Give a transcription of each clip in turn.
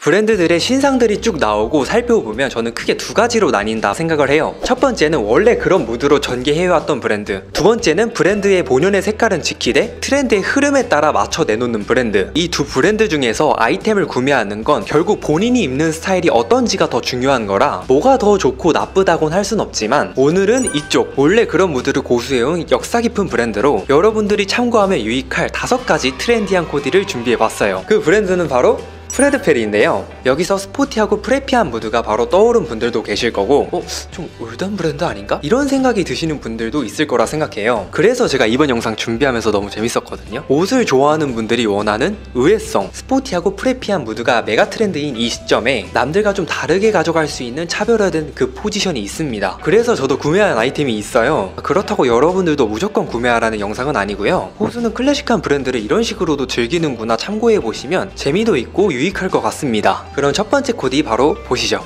브랜드들의 신상들이 쭉 나오고 살펴보면 저는 크게 두 가지로 나뉜다 생각을 해요. 첫 번째는 원래 그런 무드로 전개해왔던 브랜드, 두 번째는 브랜드의 본연의 색깔은 지키되 트렌드의 흐름에 따라 맞춰 내놓는 브랜드. 이 두 브랜드 중에서 아이템을 구매하는 건 결국 본인이 입는 스타일이 어떤지가 더 중요한 거라 뭐가 더 좋고 나쁘다곤 할 순 없지만, 오늘은 이쪽 원래 그런 무드를 고수해온 역사 깊은 브랜드로 여러분들이 참고하면 유익할 5가지 트렌디한 코디를 준비해봤어요. 그 브랜드는 바로 프레드 페리인데요. 여기서 스포티하고 프레피한 무드가 바로 떠오른 분들도 계실 거고, 좀 올드한 브랜드 아닌가? 이런 생각이 드시는 분들도 있을 거라 생각해요. 그래서 제가 이번 영상 준비하면서 너무 재밌었거든요. 옷을 좋아하는 분들이 원하는 의외성, 스포티하고 프레피한 무드가 메가 트렌드인 이 시점에 남들과 좀 다르게 가져갈 수 있는 차별화된 그 포지션이 있습니다. 그래서 저도 구매한 아이템이 있어요. 그렇다고 여러분들도 무조건 구매하라는 영상은 아니고요. 호수는 클래식한 브랜드를 이런 식으로도 즐기는구나 참고해보시면 재미도 있고 유익할 것 같습니다. 그럼 첫 번째 코디 바로 보시죠.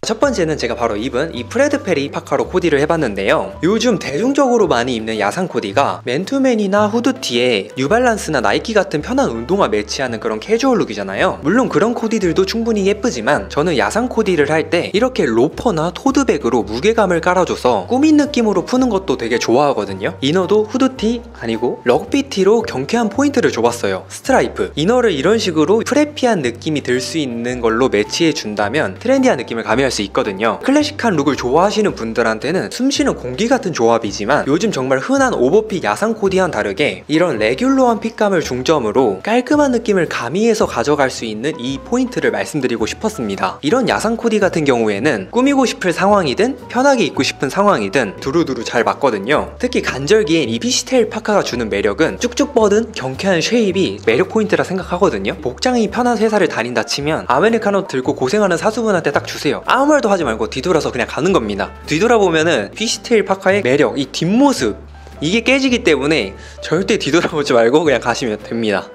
첫 번째는 제가 바로 입은 이 프레드 페리 파카로 코디를 해봤는데요. 요즘 대중적으로 많이 입는 야상 코디가 맨투맨이나 후드티에 뉴발란스나 나이키 같은 편한 운동화 매치하는 그런 캐주얼 룩이잖아요. 물론 그런 코디들도 충분히 예쁘지만 저는 야상 코디를 할 때 이렇게 로퍼나 토드백으로 무게감을 깔아줘서 꾸민 느낌으로 푸는 것도 되게 좋아하거든요. 이너도 후드티 아니고 럭비티로 경쾌한 포인트를 줘봤어요. 스트라이프, 이너를 이런 식으로 프레피한 느낌이 들 수 있는 걸로 매치해준다면 트렌디한 느낌을 가미할 수 있거든요. 클래식한 룩을 좋아하시는 분들한테는 숨쉬는 공기 같은 조합이지만 요즘 정말 흔한 오버핏 야상 코디와는 다르게 이런 레귤러한 핏감을 중점으로 깔끔한 느낌을 가미해서 가져갈 수 있는 이 포인트를 말씀드리고 싶었습니다. 이런 야상 코디 같은 경우에는 꾸미고 싶을 상황이든 편하게 입고 싶은 상황이든 두루두루 잘 맞거든요. 특히 간절기엔 이 피시테일 파카가 주는 매력은 쭉쭉 뻗은 경쾌한 쉐입이 매력 포인트라 생각하거든요. 복장이 편한 회사를 다닌다 치면 아메리카노 들고 고생하는 사수분한테 딱 주세요. 아무 말도 하지 말고 뒤돌아서 그냥 가는 겁니다. 뒤돌아보면은 피시테일 파카의 매력, 이 뒷모습, 이게 깨지기 때문에 절대 뒤돌아보지 말고 그냥 가시면 됩니다.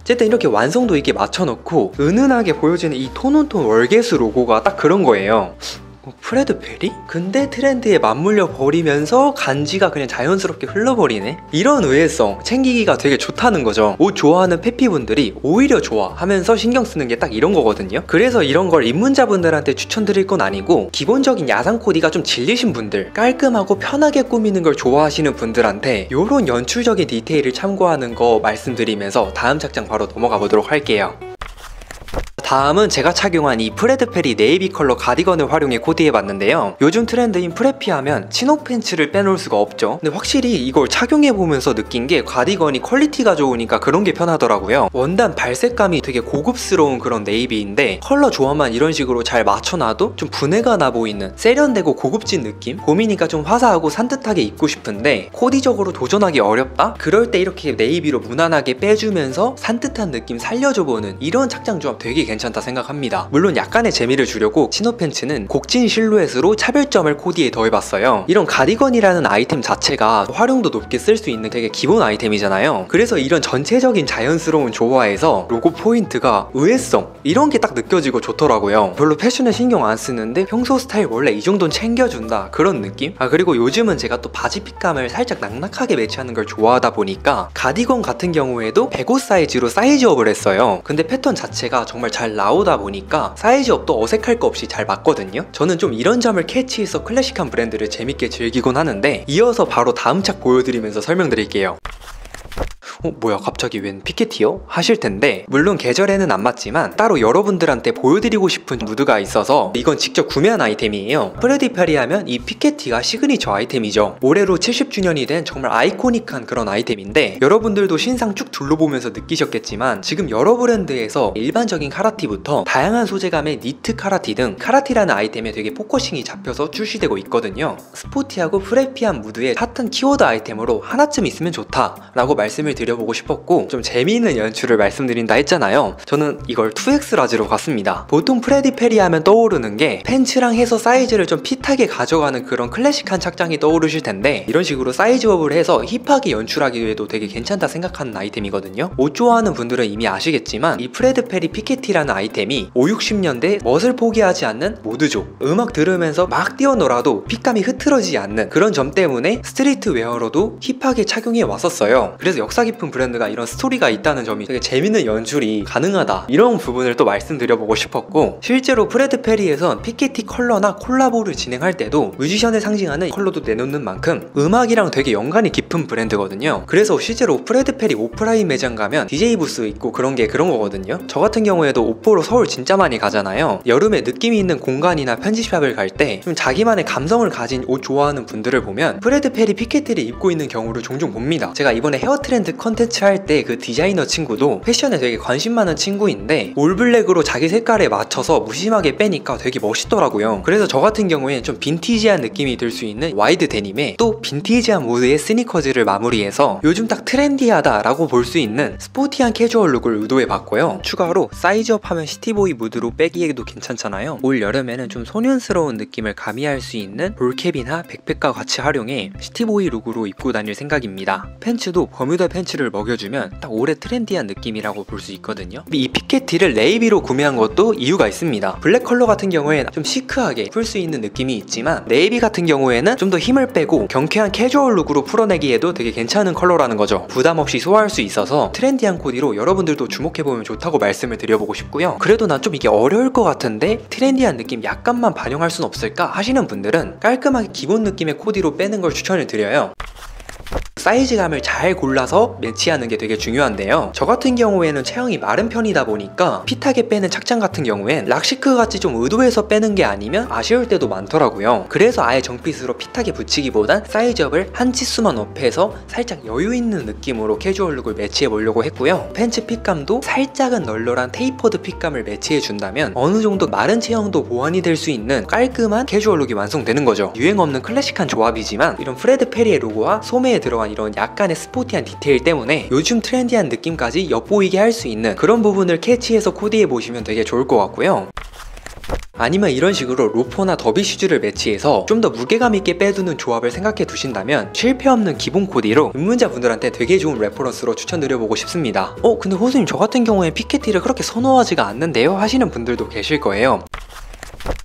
어쨌든 이렇게 완성도 있게 맞춰놓고 은은하게 보여지는 이 톤온톤 월계수 로고가 딱 그런 거예요. 프레드 페리? 근데 트렌드에 맞물려 버리면서 간지가 그냥 자연스럽게 흘러버리네? 이런 의외성 챙기기가 되게 좋다는 거죠. 옷 좋아하는 페피분들이 오히려 좋아하면서 신경 쓰는 게 딱 이런 거거든요. 그래서 이런 걸 입문자분들한테 추천드릴 건 아니고, 기본적인 야상 코디가 좀 질리신 분들, 깔끔하고 편하게 꾸미는 걸 좋아하시는 분들한테 이런 연출적인 디테일을 참고하는 거 말씀드리면서 다음 착장 바로 넘어가 보도록 할게요. 다음은 제가 착용한 이 프레드 페리 네이비 컬러 가디건을 활용해 코디해봤는데요. 요즘 트렌드인 프레피 하면 치노 팬츠를 빼놓을 수가 없죠. 근데 확실히 이걸 착용해보면서 느낀 게 가디건이 퀄리티가 좋으니까 그런 게 편하더라고요. 원단 발색감이 되게 고급스러운 그런 네이비인데 컬러 조합만 이런 식으로 잘 맞춰놔도 좀 분해가 나 보이는 세련되고 고급진 느낌? 봄이니까 좀 화사하고 산뜻하게 입고 싶은데 코디적으로 도전하기 어렵다? 그럴 때 이렇게 네이비로 무난하게 빼주면서 산뜻한 느낌 살려줘보는 이런 착장 조합 되게 괜찮다 생각합니다. 물론 약간의 재미를 주려고 치노 팬츠는 곡진 실루엣으로 차별점을 코디에 더해봤어요. 이런 가디건이라는 아이템 자체가 활용도 높게 쓸 수 있는 되게 기본 아이템이잖아요. 그래서 이런 전체적인 자연스러운 조화에서 로고 포인트가 의외성 이런 게 딱 느껴지고 좋더라고요. 별로 패션에 신경 안 쓰는데 평소 스타일 원래 이 정도는 챙겨준다 그런 느낌? 그리고 요즘은 제가 또 바지 핏감을 살짝 낙낙하게 매치하는 걸 좋아하다 보니까 가디건 같은 경우에도 105 사이즈로 사이즈업을 했어요. 근데 패턴 자체가 정말 잘 나오다 보니까 사이즈업도 어색할 거 없이 잘 맞거든요. 저는 좀 이런 점을 캐치해서 클래식한 브랜드를 재밌게 즐기곤 하는데, 이어서 바로 다음 착 보여드리면서 설명드릴게요. 뭐야 갑자기 웬 피켓티요? 하실 텐데, 물론 계절에는 안 맞지만 따로 여러분들한테 보여드리고 싶은 무드가 있어서 이건 직접 구매한 아이템이에요. 프레디 페리 하면 이 피켓티가 시그니처 아이템이죠. 올해로 70주년이 된 정말 아이코닉한 그런 아이템인데, 여러분들도 신상 쭉 둘러보면서 느끼셨겠지만 지금 여러 브랜드에서 일반적인 카라티부터 다양한 소재감의 니트 카라티 등 카라티라는 아이템에 되게 포커싱이 잡혀서 출시되고 있거든요. 스포티하고 프레피한 무드의 핫한 키워드 아이템으로 하나쯤 있으면 좋다 라고 말씀을 드려보고 싶었고, 좀 재미있는 연출을 말씀드린다 했잖아요. 저는 이걸 2X 라지로 갔습니다. 보통 프레디 페리 하면 떠오르는 게 팬츠랑 해서 사이즈를 좀 핏하게 가져가는 그런 클래식한 착장이 떠오르실 텐데, 이런 식으로 사이즈업을 해서 힙하게 연출하기에도 되게 괜찮다 생각하는 아이템이거든요. 옷 좋아하는 분들은 이미 아시겠지만 이 프레드 페리 피켓티라는 아이템이 5, 60년대 멋을 포기하지 않는 모드죠. 음악 들으면서 막 뛰어놀아도 핏감이 흐트러지지 않는 그런 점 때문에 스트리트 웨어로도 힙하게 착용해 왔었어요. 그래서 그래서 역사 깊은 브랜드가 이런 스토리가 있다는 점이 되게 재밌는 연출이 가능하다, 이런 부분을 또 말씀드려보고 싶었고, 실제로 프레드 페리에선 피케티 컬러나 콜라보를 진행할 때도 뮤지션을 상징하는 컬러도 내놓는 만큼 음악이랑 되게 연관이 깊은 브랜드거든요. 그래서 실제로 프레드 페리 오프라인 매장 가면 DJ 부스 있고 그런 거거든요. 저 같은 경우에도 옷보러 서울 진짜 많이 가잖아요. 여름에 느낌이 있는 공간이나 편집샵을 갈 때 좀 자기만의 감성을 가진 옷 좋아하는 분들을 보면 프레드 페리 피케티를 입고 있는 경우를 종종 봅니다. 제가 이번에 헤어 트렌드 컨텐츠 할 때 그 디자이너 친구도 패션에 되게 관심 많은 친구인데 올블랙으로 자기 색깔에 맞춰서 무심하게 빼니까 되게 멋있더라고요. 그래서 저 같은 경우에는 좀 빈티지한 느낌이 들 수 있는 와이드 데님에 또 빈티지한 모드의 스니커즈를 마무리해서 요즘 딱 트렌디하다 라고 볼 수 있는 스포티한 캐주얼 룩을 의도해봤고요. 추가로 사이즈업 하면 시티보이 무드로 빼기에도 괜찮잖아요. 올 여름에는 좀 소년스러운 느낌을 가미할 수 있는 볼캡이나 백팩과 같이 활용해 시티보이 룩으로 입고 다닐 생각입니다. 팬츠도 버뮤다 팬츠를 먹여주면 딱 올해 트렌디한 느낌이라고 볼 수 있거든요. 이 피켓티를 네이비로 구매한 것도 이유가 있습니다. 블랙 컬러 같은 경우에는 좀 시크하게 풀 수 있는 느낌이 있지만 네이비 같은 경우에는 좀 더 힘을 빼고 경쾌한 캐주얼 룩으로 풀어내기에도 되게 괜찮은 컬러라는 거죠. 부담 없이 소화할 수 있어서 트렌디한 코디로 여러분들도 주목해보면 좋다고 말씀을 드려보고 싶고요. 그래도 난 좀 이게 어려울 것 같은데 트렌디한 느낌 약간만 반영할 순 없을까 하시는 분들은 깔끔하게 기본 느낌의 코디로 빼는 걸 추천을 드려요. 사이즈감을 잘 골라서 매치하는 게 되게 중요한데요. 저 같은 경우에는 체형이 마른 편이다 보니까 핏하게 빼는 착장 같은 경우엔 락시크 같이 좀 의도해서 빼는 게 아니면 아쉬울 때도 많더라고요. 그래서 아예 정핏으로 핏하게 붙이기보단 사이즈업을 한 치수만 업해서 살짝 여유 있는 느낌으로 캐주얼 룩을 매치해 보려고 했고요. 팬츠 핏감도 살짝은 널널한 테이퍼드 핏감을 매치해 준다면 어느 정도 마른 체형도 보완이 될 수 있는 깔끔한 캐주얼 룩이 완성되는 거죠. 유행 없는 클래식한 조합이지만 이런 프레드 페리의 로고와 소매에 들어간 이런 약간의 스포티한 디테일 때문에 요즘 트렌디한 느낌까지 엿보이게 할 수 있는 그런 부분을 캐치해서 코디해 보시면 되게 좋을 것 같고요. 아니면 이런 식으로 로퍼나 더비 슈즈를 매치해서 좀 더 무게감 있게 빼두는 조합을 생각해 두신다면 실패 없는 기본 코디로 입문자분들한테 되게 좋은 레퍼런스로 추천드려보고 싶습니다. 근데 호수님 저 같은 경우에 피케티를 그렇게 선호하지가 않는데요? 하시는 분들도 계실 거예요.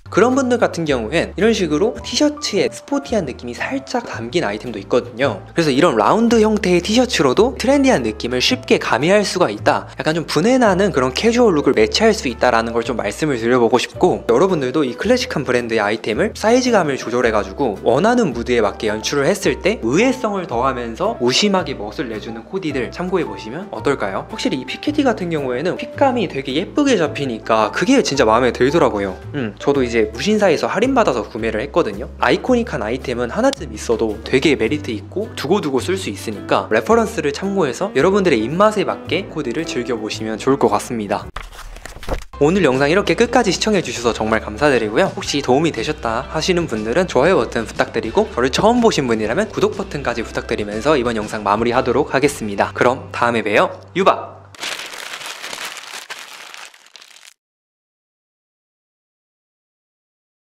그런 분들 같은 경우엔 이런 식으로 티셔츠에 스포티한 느낌이 살짝 담긴 아이템도 있거든요. 그래서 이런 라운드 형태의 티셔츠로도 트렌디한 느낌을 쉽게 가미할 수가 있다, 약간 좀 분해나는 그런 캐주얼 룩을 매치할 수 있다라는 걸 좀 말씀을 드려보고 싶고, 여러분들도 이 클래식한 브랜드의 아이템을 사이즈감을 조절해가지고 원하는 무드에 맞게 연출을 했을 때 의외성을 더하면서 무심하게 멋을 내주는 코디들 참고해보시면 어떨까요? 확실히 이 피케티 같은 경우에는 핏감이 되게 예쁘게 잡히니까 그게 진짜 마음에 들더라고요. 저도 이제 무신사에서 할인받아서 구매를 했거든요. 아이코닉한 아이템은 하나쯤 있어도 되게 메리트 있고 두고두고 쓸 수 있으니까 레퍼런스를 참고해서 여러분들의 입맛에 맞게 코디를 즐겨보시면 좋을 것 같습니다. 오늘 영상 이렇게 끝까지 시청해주셔서 정말 감사드리고요. 혹시 도움이 되셨다 하시는 분들은 좋아요 버튼 부탁드리고, 저를 처음 보신 분이라면 구독 버튼까지 부탁드리면서 이번 영상 마무리하도록 하겠습니다. 그럼 다음에 봬요. 유바!